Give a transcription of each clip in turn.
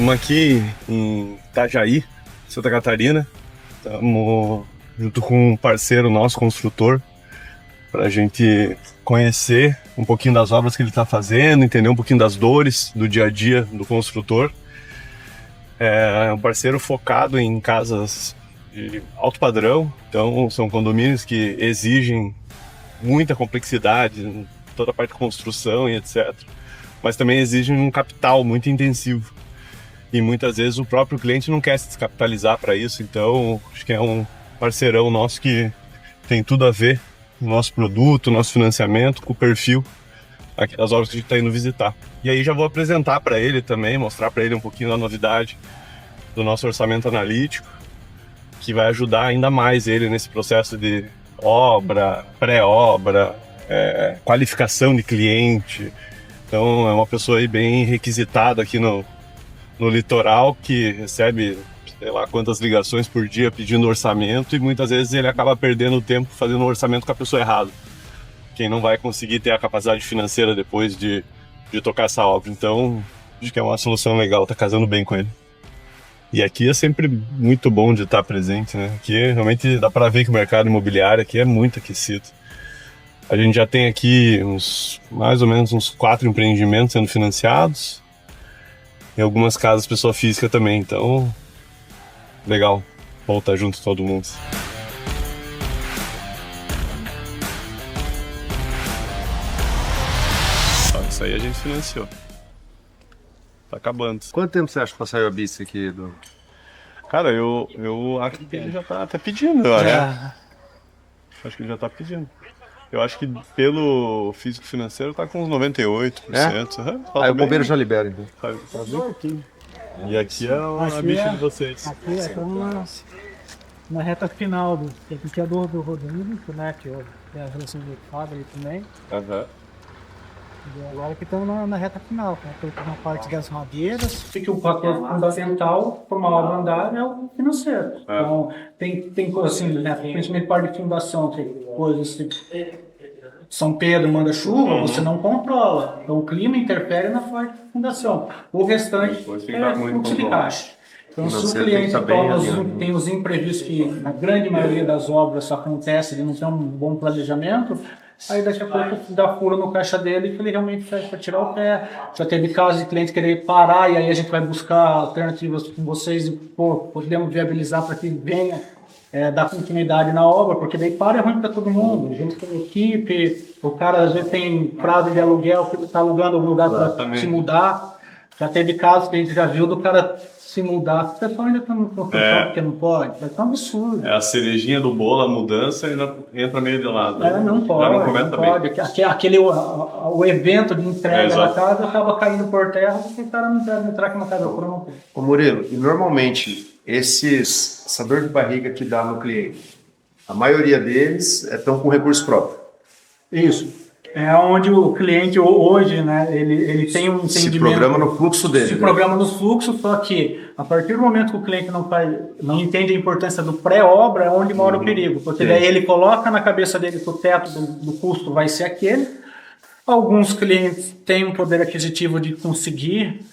Estamos aqui em Itajaí, Santa Catarina. Estamos junto com um parceiro nosso, construtor, para a gente conhecer um pouquinho das obras que ele está fazendo, entender um pouquinho das dores do dia a dia do construtor. É um parceiro focado em casas de alto padrão, então são condomínios que exigem muita complexidade em toda a parte de construção e etc. Mas também exigem um capital muito intensivo. E muitas vezes o próprio cliente não quer se descapitalizar para isso, então acho que é um parceirão nosso que tem tudo a ver com o nosso produto, nosso financiamento, com o perfil aqui das obras que a gente está indo visitar. E aí já vou apresentar para ele também, mostrar para ele um pouquinho da novidade do nosso orçamento analítico, que vai ajudar ainda mais ele nesse processo de obra, pré-obra, qualificação de cliente. Então é uma pessoa aí bem requisitada aqui no litoral, que recebe sei lá quantas ligações por dia pedindo orçamento, e muitas vezes ele acaba perdendo tempo fazendo um orçamento com a pessoa errada, quem não vai conseguir ter a capacidade financeira depois de tocar essa obra. Então acho que é uma solução legal, tá casando bem com ele. E aqui é sempre muito bom de estar presente, né? Aqui realmente dá para ver que o mercado imobiliário aqui é muito aquecido. A gente já tem aqui mais ou menos uns 4 empreendimentos sendo financiados, em algumas casas pessoa física também, então legal voltar junto todo mundo. Isso aí a gente financiou. Tá acabando. Quanto tempo você acha que vai sair a bici aqui, do... Cara, eu acho que ele já tá até pedindo, eu acho. Acho que ele já tá pedindo. Eu acho que pelo físico financeiro tá com uns 98%. Aí o bombeiro já libera, então. Tá bem pouquinho. E aqui é a bicha de vocês. Aqui estamos na reta final do do Rodrigo, né? Que é a relação do Fábio ali também. E agora que estamos na reta final, né? Na parte das madeiras. Que o fator fundamental para uma obra andar é o financeiro. Então, tem coisas assim, né? Principalmente parte de fundação, tem coisas tipo São Pedro manda chuva, você não controla. Então o clima interfere na parte de fundação. O restante é fluxo de caixa. Então se o cliente tem os imprevistos que na grande maioria das obras acontece, ele não tem um bom planejamento, aí daqui a pouco dá furo no caixa dele que ele realmente faz para tirar o pé. Já teve casos de cliente querer parar e aí a gente vai buscar alternativas com vocês e podemos viabilizar para que venha dar continuidade na obra, porque daí para é ruim para todo mundo. A gente tem equipe, o cara às vezes tem prazo de aluguel que está alugando algum lugar para se mudar. Já teve casos que a gente já viu do cara se mudar, o pessoal ainda está no construção porque não pode. É um absurdo. É a cerejinha do bolo, a mudança, ainda entra meio de lado. Não pode. O evento de entrega da casa acaba caindo por terra porque o cara não deve entrar com uma casa pronta. Ô Murilo, e normalmente essa dor de barriga que dá no cliente, a maioria deles estão com recurso próprio. Isso. É onde o cliente hoje, né, ele tem um entendimento... Se programa no fluxo dele. Se programa no fluxo, só que a partir do momento que o cliente não entende a importância do pré-obra, é onde mora o perigo. Porque daí ele coloca na cabeça dele que o teto do custo vai ser aquele. Alguns clientes têm um poder aquisitivo de conseguir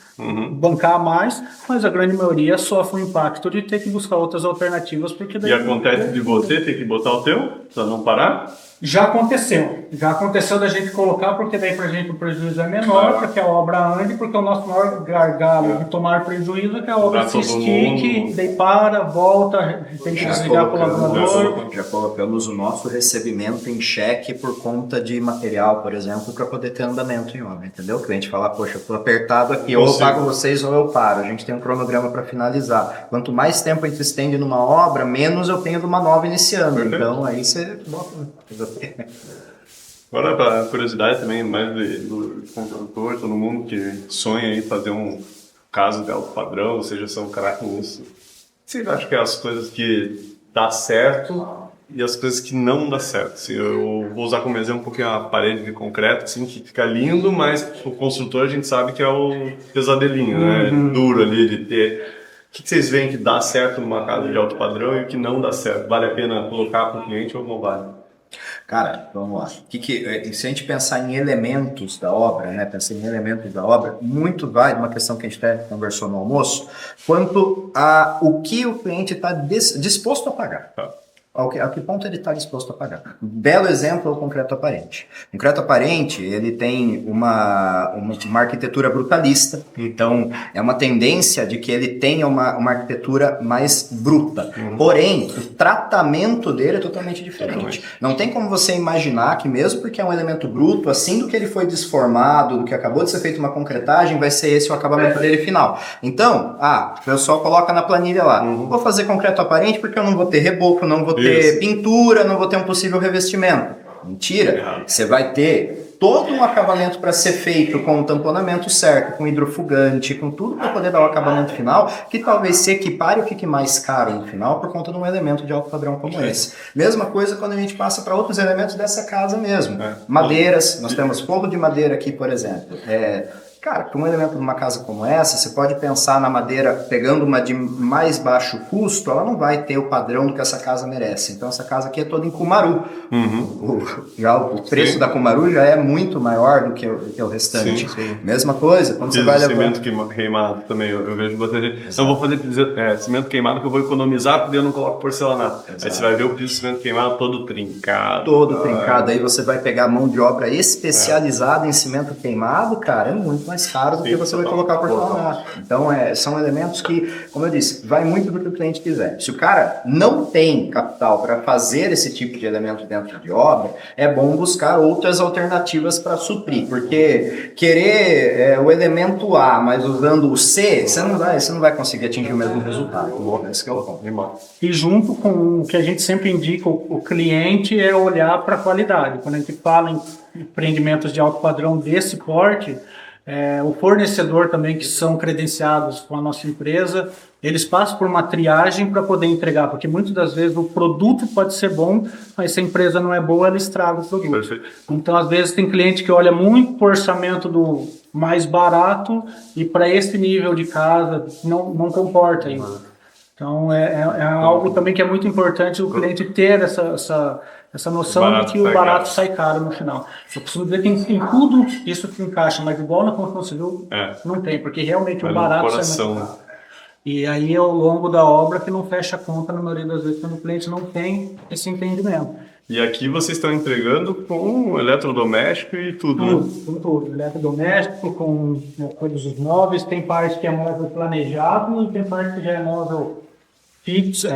bancar mais, mas a grande maioria sofre o impacto de ter que buscar outras alternativas. Porque daí e acontece de você ter que botar o teu, para não parar? Já aconteceu da gente colocar, porque daí pra gente o prejuízo é menor, porque a obra ande, porque o nosso maior gargalo de tomar prejuízo é que a obra se estique, daí para, volta, tem que desligar o colaborador. Já colocamos o nosso recebimento em cheque por conta de material, por exemplo, para poder ter andamento em obra, entendeu? O cliente fala, poxa, eu tô apertado aqui, ou eu pago vocês ou eu paro. A gente tem um cronograma para finalizar. Quanto mais tempo a gente estende numa obra, menos eu tenho de uma nova iniciando. Perfeito. Então aí você bota... Agora, para curiosidade também, mais do construtor, todo mundo que sonha em fazer um caso de alto padrão, ou seja, são craque nisso. Você acha que é as coisas que dá certo e as coisas que não dá certo? Assim, eu vou usar como exemplo um pouquinho a parede de concreto, assim, que fica lindo, mas o construtor a gente sabe que é o pesadelinho, né? Duro ali de ter. O que vocês veem que dá certo numa casa de alto padrão e o que não dá certo? Vale a pena colocar para o cliente ou não vale? Cara, vamos lá. Se a gente pensar em elementos da obra, né? Pensar em elementos da obra, muito vai de uma questão que a gente até conversou no almoço, quanto a o que o cliente está disposto a pagar. A que ponto ele está disposto a pagar? Um belo exemplo é o concreto aparente. O concreto aparente, ele tem uma arquitetura brutalista, então é uma tendência de que ele tenha uma arquitetura mais bruta. Porém, o tratamento dele é totalmente diferente. Não tem como você imaginar que mesmo porque é um elemento bruto, assim do que ele foi desformado, do que acabou de ser feito uma concretagem, vai ser esse o acabamento dele final. Então, o pessoal coloca na planilha lá, vou fazer concreto aparente porque eu não vou ter reboco, não vou ter pintura, não vou ter um possível revestimento. Mentira. Você vai ter todo um acabamento para ser feito com o tamponamento certo, com hidrofugante, com tudo para poder dar o acabamento final, que talvez se equipare ou fique mais caro no final por conta de um elemento de alto padrão como esse. Mesma coisa quando a gente passa para outros elementos dessa casa mesmo. Madeiras, nós temos forro de madeira aqui, por exemplo. Cara, para um elemento de uma casa como essa, você pode pensar na madeira, pegando uma de mais baixo custo, ela não vai ter o padrão do que essa casa merece. Então essa casa aqui é toda em Cumaru. O preço da Cumaru já é muito maior do que o restante. Sim. Mesma coisa, quando você vai levar... cimento queimado também, eu vejo bastante. Então eu vou fazer cimento queimado que eu vou economizar porque eu não coloco porcelanato. Exato. Aí você vai ver o piso de cimento queimado todo trincado. Todo trincado. Aí você vai pegar mão de obra especializada em cimento queimado, cara, é muito mais caro do que você vai colocar porcelanato. Então, são elementos que, como eu disse, vai muito do que o cliente quiser. Se o cara não tem capital para fazer esse tipo de elemento dentro de obra, é bom buscar outras alternativas para suprir, porque querer o elemento A, mas usando o C, você não vai conseguir atingir o mesmo resultado. Esse que é o ponto. E junto com o que a gente sempre indica, o cliente é olhar para a qualidade. Quando a gente fala em empreendimentos de alto padrão desse porte, o fornecedor também, que são credenciados com a nossa empresa, eles passam por uma triagem para poder entregar, porque muitas das vezes o produto pode ser bom, mas se a empresa não é boa, ela estraga o produto. Perfeito. Então, às vezes, tem cliente que olha muito para o orçamento do mais barato e para esse nível de casa não comporta ainda. Então, é algo também que é muito importante o cliente ter essa noção de que o barato sai caro no final. Eu costumo dizer que tem tudo isso que encaixa, mas igual na construção civil não tem, porque realmente o barato sai muito caro. E aí ao longo da obra que não fecha a conta na maioria das vezes quando o cliente não tem esse entendimento. E aqui vocês estão entregando com eletrodoméstico e tudo, né? Com tudo. Eletrodoméstico, com coisas dos móveis, tem parte que é móvel planejado e tem parte que já é móvel fixo,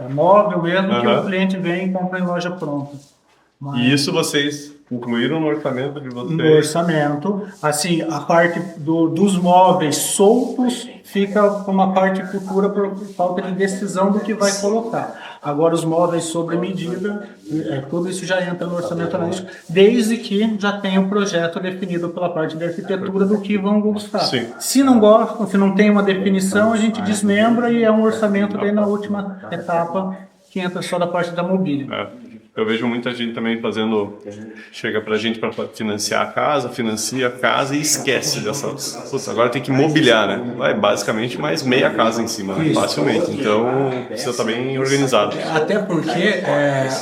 móvel mesmo, que o cliente vem e compra em loja pronta. E isso vocês incluíram no orçamento de vocês? No orçamento. Assim, a parte dos móveis soltos fica com uma parte futura por falta de decisão do que vai colocar. Agora, os móveis sobre medida, tudo isso já entra no orçamento analítico, desde que já tenha um projeto definido pela parte de arquitetura do que vão gostar. Sim. Se não gostam, se não tem uma definição, a gente desmembra e é um orçamento daí na última etapa que entra só da parte da mobília. Eu vejo muita gente também chega pra gente para financiar a casa, financia a casa e esquece dessas. Putz, agora tem que mobiliar, né? Vai basicamente mais meia casa em cima, né? Facilmente. Então precisa estar bem organizado. Até porque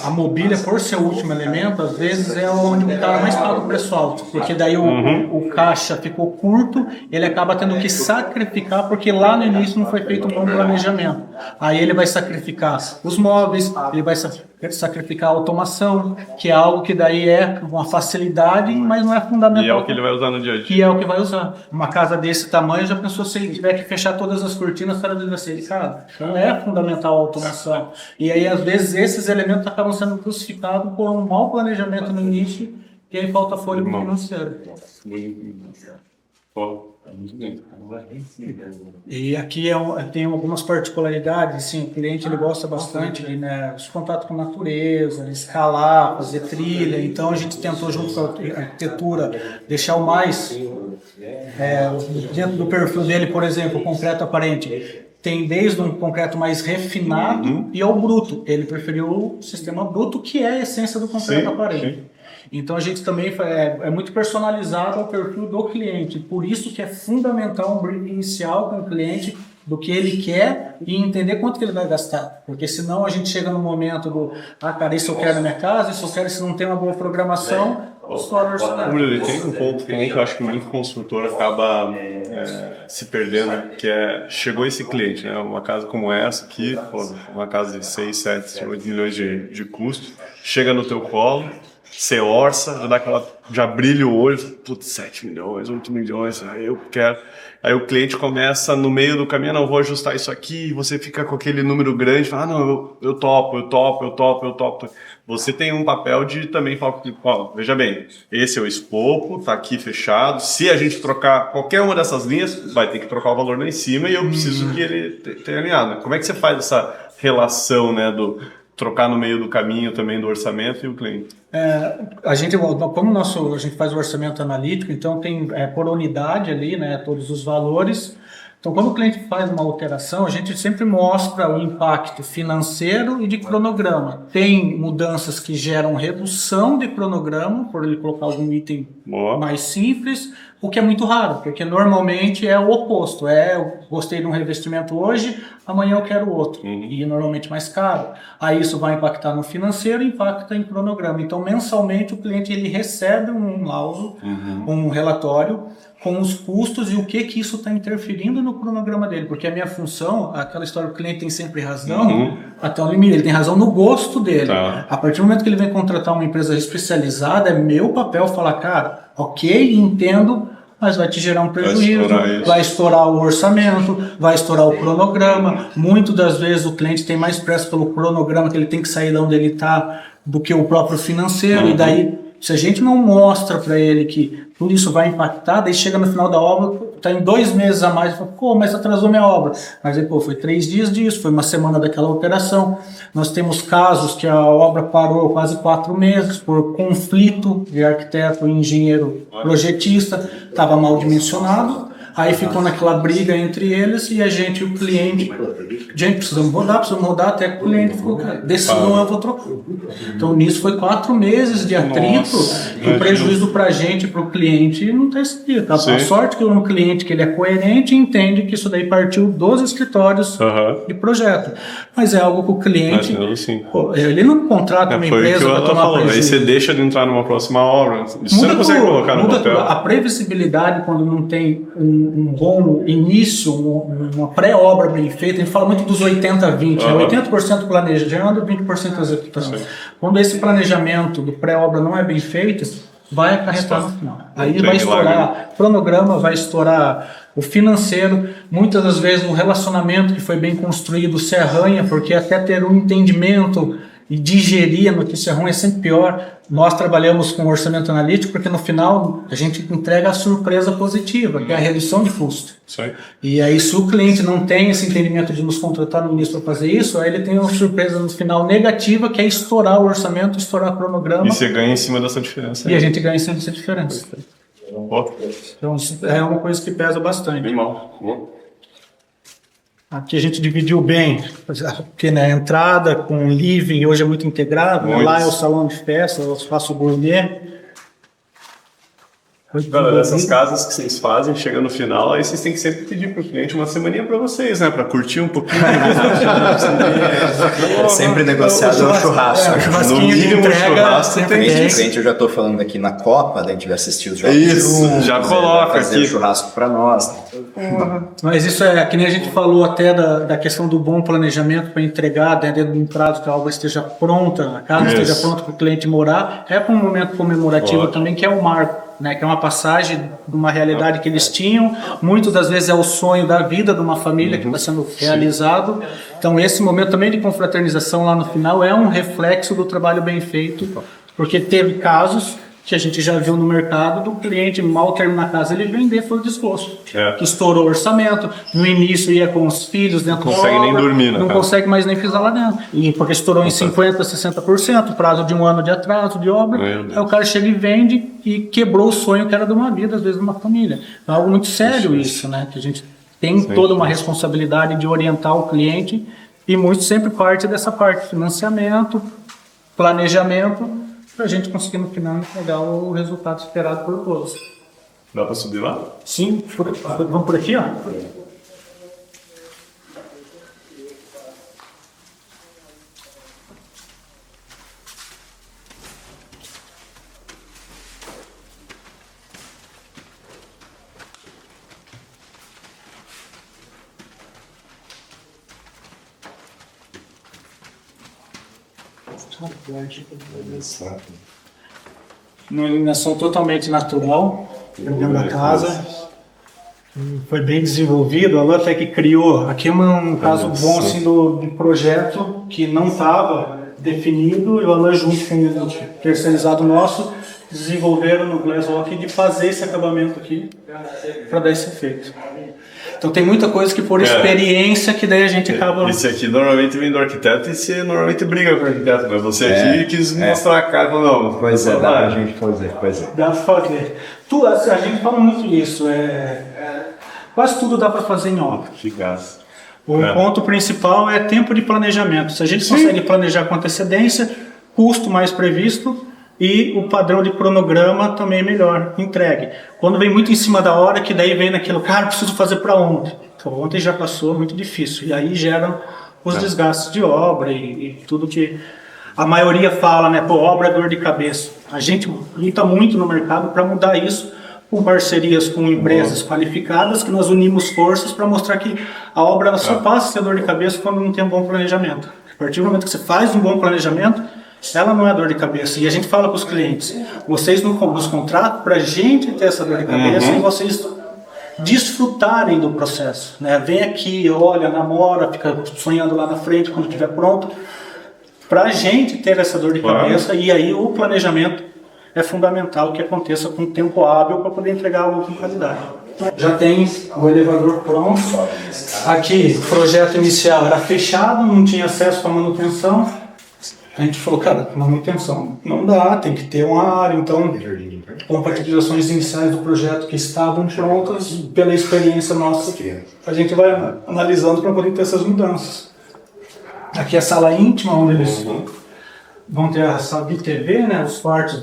a mobília, por ser o último elemento, às vezes é onde o cara mais paga o preço alto. Porque daí o caixa ficou curto, ele acaba tendo que sacrificar, porque lá no início não foi feito um bom planejamento. Aí ele vai sacrificar os móveis, ele vai sacrificar a automação, que é algo que daí é uma facilidade, mas não é fundamental. E é o que ele vai usar no dia a dia. Que é o que vai usar. Uma casa desse tamanho, já pensou se ele tiver que fechar todas as cortinas para dentro assim, cara, não é fundamental a automação. E aí, às vezes, esses elementos acabam sendo crucificados por um mau planejamento no início, e aí falta fôlego financeiro. E aqui tem algumas particularidades, assim, o cliente ele gosta bastante de os contatos com a natureza, de escalar, fazer trilha, então a gente tentou junto com a arquitetura deixar o mais dentro do perfil dele, por exemplo, o concreto aparente. Tem desde um concreto mais refinado e ao bruto. Ele preferiu o sistema bruto, que é a essência do concreto aparente. Sim. Então a gente também é muito personalizado ao perfil do cliente. Por isso que é fundamental um briefing inicial com o cliente do que ele quer e entender quanto que ele vai gastar. Porque senão a gente chega no momento do, cara, isso eu quero na minha casa, isso eu quero, se não tem uma boa programação, estoura o orçamento. Tem um ponto também que eu acho que muito construtor acaba se perdendo, que chegou esse cliente, né? Uma casa como essa aqui, uma casa de 6, 7, 8 milhões de custo, chega no teu colo, você orça, já brilha o olho, putz, 7 milhões, 8 milhões, aí eu quero. Aí o cliente começa no meio do caminho, não, vou ajustar isso aqui, e você fica com aquele número grande, fala, não, eu topo. Você tem um papel de também falar, veja bem, esse é o escopo, tá aqui fechado, se a gente trocar qualquer uma dessas linhas, vai ter que trocar o valor lá em cima e eu preciso que ele tenha alinhado. Como é que você faz essa relação, né, do trocar no meio do caminho também do orçamento e o cliente? A gente, como a gente faz o orçamento analítico, então tem por unidade ali, né, todos os valores. Então, quando o cliente faz uma alteração, a gente sempre mostra o impacto financeiro e de cronograma. Tem mudanças que geram redução de cronograma, por ele colocar algum item mais simples, o que é muito raro, porque normalmente é o oposto. Eu gostei de um revestimento hoje, amanhã eu quero outro, e normalmente mais caro. Aí isso vai impactar no financeiro e impacta em cronograma. Então, mensalmente, o cliente ele recebe um laudo, um relatório, com os custos e o que isso está interferindo no cronograma dele. Porque a minha função, aquela história, o cliente tem sempre razão, até o limite, ele tem razão no gosto dele. Tá. A partir do momento que ele vem contratar uma empresa especializada, é meu papel falar, cara, ok, entendo, mas vai te gerar um prejuízo, vai estourar o orçamento, vai estourar o cronograma. Muitas das vezes o cliente tem mais pressa pelo cronograma, que ele tem que sair de onde ele está, do que o próprio financeiro, e daí, se a gente não mostra para ele que tudo isso vai impactar, daí chega no final da obra, está em 2 meses a mais, fala, mas atrasou minha obra. Mas aí, foi 3 dias disso, foi uma semana daquela operação. Nós temos casos que a obra parou quase 4 meses por conflito de arquiteto e engenheiro projetista, estava mal dimensionado. Aí ficou naquela briga entre eles e a gente e o cliente, precisamos rodar até que o cliente ficou, decisão eu vou trocar. Então nisso foi 4 meses de atrito, e o prejuízo para a gente e para o cliente não está escrito. A sorte que o cliente que ele é coerente entende que isso daí partiu dos escritórios de projeto. Mas é algo que o cliente, ele não contrata uma empresa para tomar prejuízo. Aí você deixa de entrar numa próxima obra, você não consegue colocar no papel. A previsibilidade, quando não tem um bom início, uma pré-obra bem feita, a gente fala muito dos 80-20, 80% planejando, 20% executando. Quando esse planejamento do pré-obra não é bem feito, vai acarretar no final. Aí vai estourar o cronograma, vai estourar o financeiro, muitas das vezes o relacionamento que foi bem construído se arranha, porque até ter um entendimento e digerir a notícia ruim é sempre pior. Nós trabalhamos com orçamento analítico porque no final a gente entrega a surpresa positiva, que é a redução de custo. E aí se o cliente não tem esse entendimento de nos contratar no início para fazer isso, aí ele tem uma surpresa no final negativa, que é estourar o orçamento, estourar o cronograma. E você ganha em cima dessa diferença. E a gente ganha em cima dessa diferença. Então é uma coisa que pesa bastante. Bem mal. Aqui a gente dividiu bem, porque a entrada com living hoje é muito integrado, lá é o salão de festa, o espaço gourmet. Galera, essas casas que vocês fazem, chega no final, aí vocês têm que sempre pedir pro cliente uma semaninha pra vocês, né? Pra curtir um pouquinho. Sempre negociado é o churrasco. No mínimo o churrasco tem que... Eu já tô falando aqui na Copa, da gente vai assistir os jogos. Isso, já coloca fazer aqui. O churrasco pra nós. Mas isso é, que nem a gente falou até da questão do bom planejamento para entregar dentro de um prazo que a obra esteja pronta, a casa esteja pronta para o cliente morar, é para um momento comemorativo também, que é o marco. Né, que é uma passagem de uma realidade que eles tinham, muitas das vezes é o sonho da vida de uma família que está sendo realizado. Então esse momento também de confraternização lá no final é um reflexo do trabalho bem feito, porque teve casos que a gente já viu no mercado do cliente mal terminar a casa, ele vender foi o desgosto, que estourou o orçamento, no início ia com os filhos dentro da obra, consegue nem dormir, não consegue mais nem pisar lá dentro, e porque estourou em 50%, 60%, prazo de 1 ano de atraso de obra, aí o cara chega e vende e quebrou o sonho que era de uma vida, às vezes de uma família. É algo muito sério isso, né, que a gente tem toda uma responsabilidade de orientar o cliente, e muito sempre parte dessa parte, financiamento, planejamento, para a gente conseguir no final entregar o resultado esperado por todos. Dá para subir lá? Sim, vamos por aqui, ó. Uma iluminação totalmente natural, dentro da casa. Foi bem desenvolvido. A Alan até que criou. Aqui é um caso bom assim, de projeto que não estava definido, e o Alan, junto com o terceirizado nosso, desenvolveram no Glasswalk de fazer esse acabamento aqui para dar esse efeito. Então tem muita coisa que por experiência que daí a gente acaba... Esse aqui normalmente vem do arquiteto e você normalmente briga com o arquiteto, mas você aqui quis mostrar a cara, não. Pois é, dá pra gente fazer, Dá pra fazer. A gente fala muito isso, quase tudo dá para fazer em obra. Eficaz. O ponto principal é tempo de planejamento. Se a gente consegue planejar com antecedência, custo mais previsto e o padrão de cronograma também melhor, entregue. Quando vem muito em cima da hora, que daí vem naquilo, cara, preciso fazer para ontem. Então, ontem já passou, muito difícil. E aí geram os desgastes de obra e tudo que a maioria fala, né? Pô, obra é dor de cabeça. A gente luta muito no mercado para mudar isso, com parcerias com empresas qualificadas, que nós unimos forças para mostrar que a obra só passa a ser dor de cabeça quando não tem um bom planejamento. A partir do momento que você faz um bom planejamento, ela não é dor de cabeça. E a gente fala para os clientes, vocês nos contratam para a gente ter essa dor de cabeça e vocês desfrutarem do processo. Né? Vem aqui, olha, namora, fica sonhando lá na frente quando estiver pronto, para a gente ter essa dor de cabeça, e aí o planejamento é fundamental que aconteça com tempo hábil para poder entregar algo com qualidade. Já tem o elevador pronto. Aqui, o projeto inicial era fechado, não tinha acesso para manutenção. A gente falou, cara, manutenção não dá, tem que ter uma área. Então, compatibilizações iniciais do projeto que estavam prontas, pela experiência nossa, a gente vai analisando para poder ter essas mudanças. Aqui é a sala íntima, onde eles vão ter a sala de TV, né, os quartos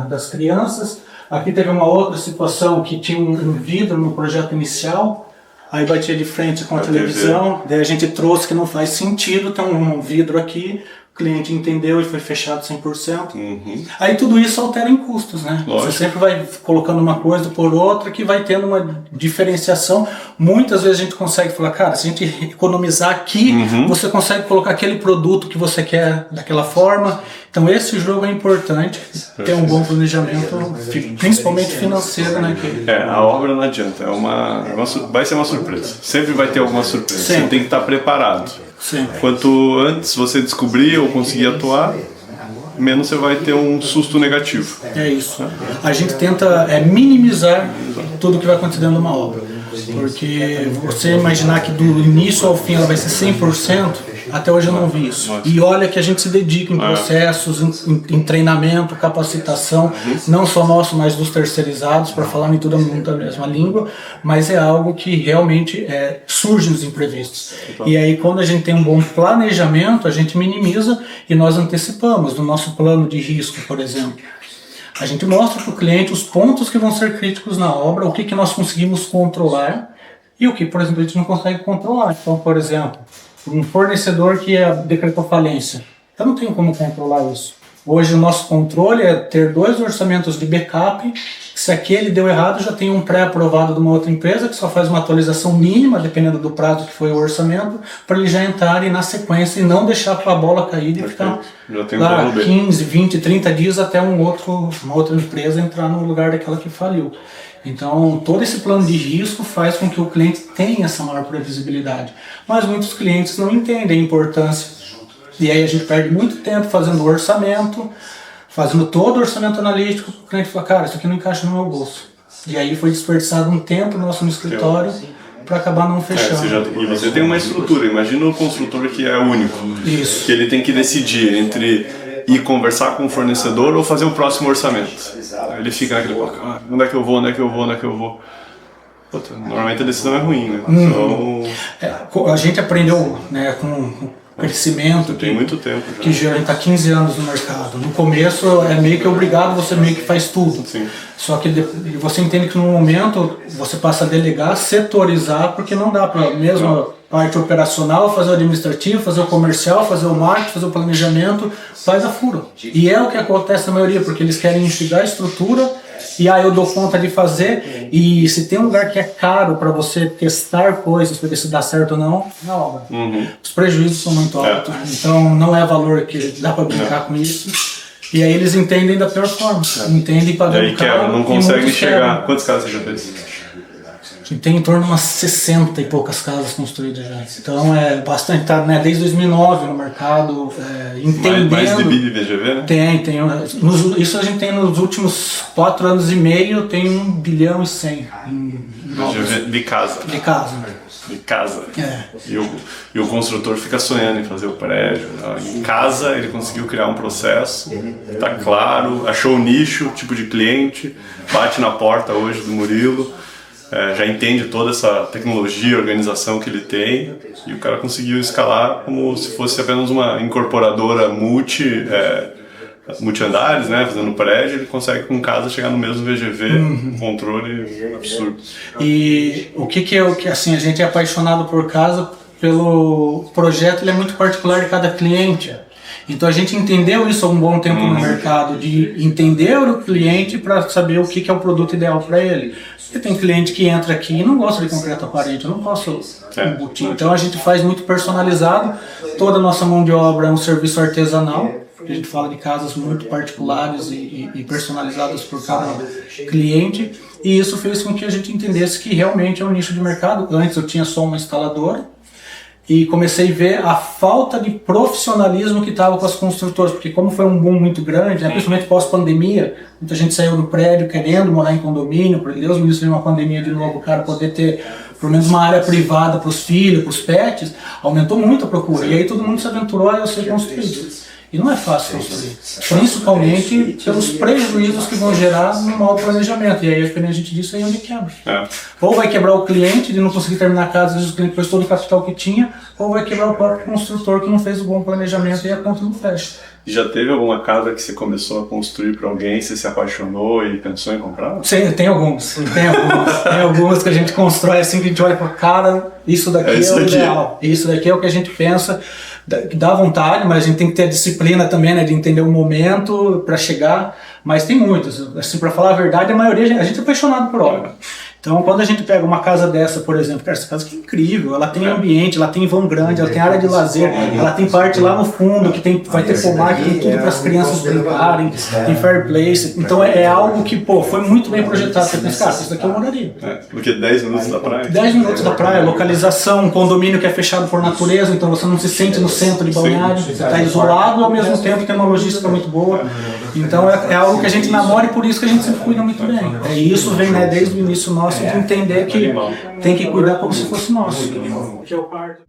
das crianças. Aqui teve uma outra situação que tinha um vidro no projeto inicial, aí batia de frente com a televisão, daí a gente trouxe que não faz sentido ter um vidro aqui, o cliente entendeu e foi fechado 100%. Aí tudo isso altera em custos, né? Lógico. Você sempre vai colocando uma coisa por outra que vai tendo uma diferenciação. Muitas vezes a gente consegue falar, cara, se a gente economizar aqui, você consegue colocar aquele produto que você quer daquela forma. Então esse jogo é importante, ter um bom planejamento, principalmente financeiro, né? A obra não adianta, vai ser uma surpresa. Sempre vai ter alguma surpresa. Sim. Você tem que estar preparado. Sim. Quanto antes você descobrir ou conseguir atuar, menos você vai ter um susto negativo. É isso. A gente tenta minimizar tudo que vai acontecer dentro de uma obra. Porque você imaginar que do início ao fim ela vai ser 100%, até hoje eu não vi isso. E olha que a gente se dedica em processos, em treinamento, capacitação, não só nosso, mas dos terceirizados, para falar em tudo a mesma língua, mas é algo que realmente surge nos imprevistos. E aí quando a gente tem um bom planejamento, a gente minimiza e nós antecipamos no nosso plano de risco, por exemplo. A gente mostra para o cliente os pontos que vão ser críticos na obra, o que nós conseguimos controlar e o que, por exemplo, a gente não consegue controlar. Então, por exemplo, um fornecedor que decretou falência, eu não tenho como controlar isso. Hoje o nosso controle é ter 2 orçamentos de backup. Se aquele deu errado, já tem um pré-aprovado de uma outra empresa que só faz uma atualização mínima, dependendo do prazo que foi o orçamento, para eles já entrarem na sequência e não deixar a bola cair e ficar lá 15, 20, 30 dias até uma outra empresa entrar no lugar daquela que faliu. Então, todo esse plano de risco faz com que o cliente tenha essa maior previsibilidade. Mas muitos clientes não entendem a importância. E aí a gente perde muito tempo fazendo o orçamento, fazendo todo o orçamento analítico, o cliente fala, cara, isso aqui não encaixa no meu bolso. E aí foi desperdiçado um tempo nosso no escritório para acabar não fechando. E você tem uma estrutura, imagina o construtor que é único. Isso. Que ele tem que decidir entre ir conversar com o fornecedor ou fazer o próximo orçamento. Aí ele fica naquele, onde é que eu vou? Puta, normalmente a decisão é ruim, né? A gente aprendeu, né, com crescimento, tem muito tempo já. Que já está 15 anos no mercado. No começo é meio que obrigado, você meio que faz tudo. Sim. Só que você entende que no momento você passa a delegar, setorizar, porque não dá para mesmo a parte operacional, fazer o administrativo, fazer o comercial, fazer o marketing, fazer o planejamento, faz a fura. E é o que acontece na maioria, porque eles querem enxugar a estrutura e aí eu dou conta de fazer. E se tem um lugar que é caro para você testar coisas, para ver se dá certo ou não, na obra. Os prejuízos são muito altos, então não é valor que dá para brincar com isso. E aí eles entendem da pior forma, entendem pagando E aí quebra, não consegue chegar. quebram. Quantas casas você já fez? E tem em torno de umas 60 e poucas casas construídas já. Então é bastante, tá, né, desde 2009 no mercado, entendendo... Mais de BID e VGV, né? Tem. Isso a gente tem nos últimos 4 anos e meio, tem 1 bilhão e 100 em VGV de casa. de casa. De casa. É. E o construtor fica sonhando em fazer o prédio. Em casa ele conseguiu criar um processo, tá claro, achou o nicho, tipo de cliente, bate na porta hoje do Murilo. Já entende toda essa tecnologia, organização que ele tem, e o cara conseguiu escalar como se fosse apenas uma incorporadora multi-andares, né, fazendo prédio. Ele consegue com casa chegar no mesmo VGV, um controle absurdo. E o que assim, a gente é apaixonado por casa, pelo projeto, ele é muito particular de cada cliente. Então a gente entendeu isso há um bom tempo no mercado, de entender o cliente para saber o que é o produto ideal para ele. Porque tem cliente que entra aqui e não gosta de concreto aparente, eu não posso embutir. Então a gente faz muito personalizado, toda a nossa mão de obra é um serviço artesanal, a gente fala de casas muito particulares e personalizadas por cada cliente, e isso fez com que a gente entendesse que realmente é um nicho de mercado. Antes eu tinha só uma instaladora, e comecei a ver a falta de profissionalismo que estava com as construtoras, porque como foi um boom muito grande, né, principalmente pós-pandemia, muita gente saiu do prédio querendo morar em condomínio, por Deus, me veio uma pandemia de novo, o cara poder ter pelo menos uma área privada para os filhos, para os pets, aumentou muito a procura, e aí todo mundo se aventurou a ser construído. E não é fácil construir, principalmente pelos prejuízos que vão gerar no mau planejamento. E aí, a gente disse, aí onde quebra. Ou vai quebrar o cliente de não conseguir terminar a casa, às vezes o cliente pôs todo o capital que tinha, ou vai quebrar o próprio construtor que não fez o bom planejamento e a conta não fecha. E já teve alguma casa que você começou a construir para alguém, você se apaixonou e pensou em comprar? Sim, tem algumas. Tem algumas que a gente constrói assim, que a gente olha e fala, cara, isso daqui é o ideal. Isso daqui é o que a gente pensa. Dá vontade, mas a gente tem que ter a disciplina também, né, de entender o momento para chegar, mas tem muitas, assim, para falar a verdade, a maioria, a gente é apaixonado por obra. Então, quando a gente pega uma casa dessa, por exemplo, cara, essa casa que é incrível, ela tem ambiente, ela tem vão grande, ela tem área de lazer, ela tem parte lá no fundo que vai ter pomar, tem tudo para as crianças brincarem, tem fireplace, então é algo que, pô, foi muito bem projetado. Você pensa, cara, isso daqui eu moraria. Porque 10 minutos da praia? 10 minutos da praia, localização, um condomínio que é fechado por natureza, então você não se sente no centro de Balneário, você está isolado, ao mesmo tempo tem uma logística muito boa. Então é algo que a gente namora e por isso que a gente sempre cuida muito bem. E isso vem, né, desde o início nosso, de entender que tem que cuidar como se fosse nosso. Que é o parto.